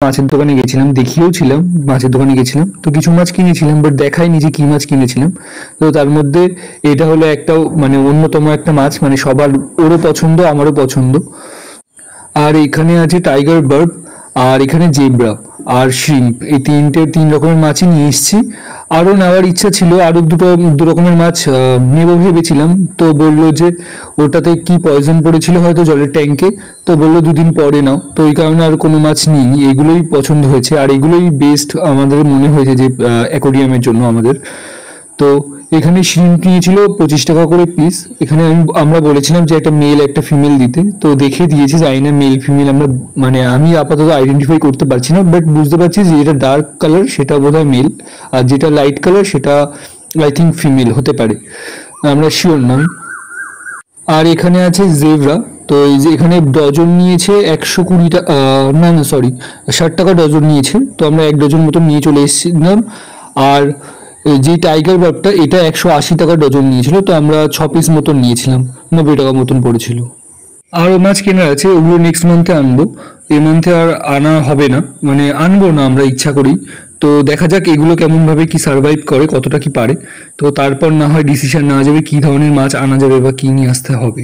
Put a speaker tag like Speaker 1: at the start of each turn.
Speaker 1: মাছের দোকানে গেছিলাম, দেখিয়েও ছিলাম, মাছের দোকানে গেছিলাম তো কিছু মাছ কিনেছিলাম, বাট দেখাইনি যে কি মাছ কিনেছিলাম। তো তার মধ্যে এটা হলো একটা মানে অন্যতম একটা মাছ, মানে সবার, ওরও পছন্দ আমারও পছন্দ। আর এখানে আছে টাইগার বার্ব, আর এখানে জেব্রা আর শ্রিম্প, এই তিন রকমের মাছই নিয়ে এসেছি। আরও নেওয়ার ইচ্ছা ছিল, আরও দু রকমের মাছ নেবো ভেবেছিলাম। তো বললো যে ওটাতে কি পয়জন পড়েছিল হয়তো জলের ট্যাঙ্কে, তো বললো 2 দিন পরে নাও। তো এই কারণে আর কোনো মাছ নিইনি, এগুলোই পছন্দ হয়েছে আর এগুলোই বেস্ট আমাদের মনে হয়েছে যে অ্যাকোরিয়ামের জন্য আমাদের। তো এখানে শ্রিম্প নিয়েছিল 25 টাকা করে পিস। এখানে আমরা বলেছিলাম যে একটা মেল একটা ফিমেল দিতে, তো দেখে দিয়েছে, জানি না মেল ফিমেল আমরা মানে আমি আপাতত আইডেন্টিফাই করতে পারছি না, বাট বুঝতে পারছি যে যেটা ডার্ক কালার সেটা বোধহয় মেল, আর যেটা লাইট কালার সেটা আই থিঙ্ক ফিমেল হতে পারে, আমরা শিওর নয়। আর এখানে আছে জেব্রা। তো এই যে এখানে ডজন নিয়েছে 120 টাকা, না না সরি, 60 টাকা ডজন নিয়েছে। তো আমরা 1 ডজন মতন নিয়ে চলে এসেছিলাম। আর যে টাইগার বার্বটা এটা 180 টাকা ডজন নিয়েছিল, তো আমরা 6 পিস মতন নিয়েছিলাম, 90 টাকা মতন পড়েছিল। আরও মাছ কেনার আছে, ওগুলো নেক্সট মান্থে আনবো, এই মান্থে আর আনা হবে না, মানে আনবো না আমরা ইচ্ছা করি। তো দেখা যাক এগুলো কেমনভাবে কি সার্ভাইভ করে, কতটা কি পারে। তো তারপর না হয় ডিসিশন নেওয়া যাবে কী ধরনের মাছ আনা যাবে বা কী নিয়ে আসতে হবে।